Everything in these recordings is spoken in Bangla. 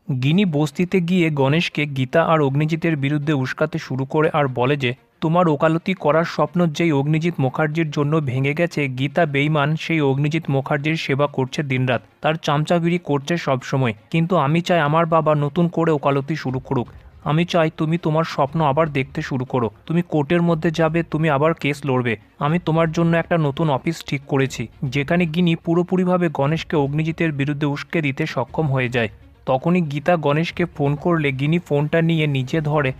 গিনি বস্তিতে গিয়ে গণেশকে গীতা আর অগ্নিজিতের বিরুদ্ধে উস্কাতে শুরু করে আর বলে যে তোমার ওকালতি করার স্বপ্ন যেই অগ্নিজিৎ মুখার্জির জন্য ভেঙে গেছে, গীতা বেঈমান সেই অগ্নিজিৎ মুখার্জির সেবা করছে দিনরাত, তার চামচাগিরি করছে সবসময়। কিন্তু আমি চাই আমার বাবা নতুন করে ওকালতি শুরু করুক। আমি চাই তুমি তোমার স্বপ্ন আবার দেখতে শুরু করো, তুমি কোর্টের মধ্যে যাবে, তুমি আবার কেস লড়বে। আমি তোমার জন্য একটা নতুন অফিস ঠিক করেছি, যেখানে গিনি পুরোপুরিভাবে গণেশকে অগ্নিজিতের বিরুদ্ধে উস্কে দিতে সক্ষম হয়ে যায়। তখনই গীতা গণেশকে ফোন করলে গিনি ফোনটা নিয়ে নিজে ধরে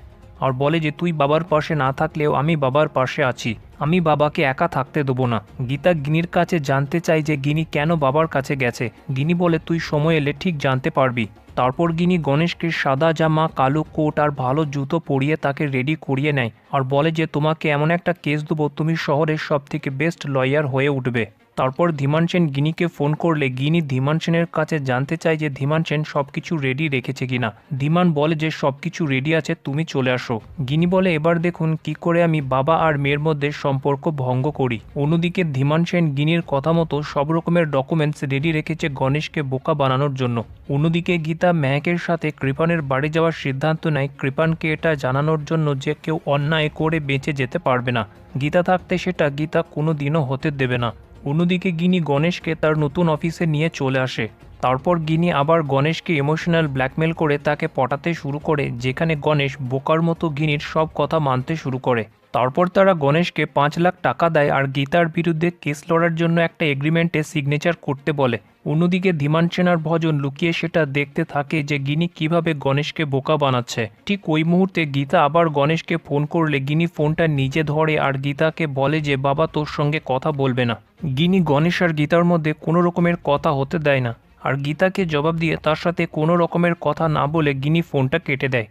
আর বলে যে তুই বাবার পাশে না থাকলেও আমি বাবার পাশে আছি, আমি বাবাকে একা থাকতে দেবো না। গীতা গিনির কাছে জানতে চাই যে গিনি কেন বাবার কাছে গেছে। গিনি বলে তুই সময় এলে ঠিক জানতে পারবি। তারপর গিনি গণেশকে সাদা জামা, কালো কোট আর ভালো জুতো পরিয়ে তাকে রেডি করিয়ে নেয় আর বলে যে তোমাকে এমন একটা কেস দেবো, তুমি শহরের সবথেকে বেস্ট লয়ার হয়ে উঠবে। তারপর ধীমান সেন গিনিকে ফোন করলে গিনি ধীমান সেনের কাছে জানতে চায় যে ধীমান সেন সবকিছু রেডি রেখেছে কিনা। ধীমান বলে যে সবকিছু রেডি আছে, তুমি চলে আসো। গিনি বলে এবার দেখুন কি করে আমি বাবা আর মেয়ের মধ্যে সম্পর্ক ভঙ্গ করি। অন্যদিকে ধীমান সেন গিনির কথা মতো সব রকমের ডকুমেন্টস রেডি রেখেছে গণেশকে বোকা বানানোর জন্য। অন্যদিকে গীতা মেহেকের সাথে কৃপানের বাড়ি যাওয়ার সিদ্ধান্ত নেয়, কৃপানকে এটা জানানোর জন্য যে কেউ অন্যায় করে বেঁচে যেতে পারবে না। গীতা থাকতে সেটা গীতা কোনো দিনও হতে দেবে না। অন্যদিকে গিনি গণেশকে তার নতুন অফিসে নিয়ে চলে আসে। তারপর গিনি আবার গণেশকে ইমোশনাল ব্ল্যাকমেল করে তাকে পটাতে শুরু করে, যেখানে গণেশ বোকার মতো গিনির সব কথা মানতে শুরু করে। তারপর তারা গণেশকে 5 লাখ টাকা দেয় আর গীতার বিরুদ্ধে কেস লড়ার জন্য একটা এগ্রিমেন্টে সিগনেচার করতে বলে। অন্যদিকে ধীমান সেন আর ভজন লুকিয়ে সেটা দেখতে থাকে যে গিনি কিভাবে গণেশকে বোকা বানাচ্ছে। ঠিক ওই মুহূর্তে গীতা আবার গণেশকে ফোন করলে গিনি ফোনটা নিজে ধরে আর গীতাকে বলে যে বাবা তোর সঙ্গে কথা বলবে না। গিনি গণেশ আর গীতার মধ্যে কোনো রকমের কথা হতে দেয় না আর গীতাকে জবাব দিয়ে তার সাথে কোনো রকমের কথা না বলে গিনি ফোনটা কেটে দেয়।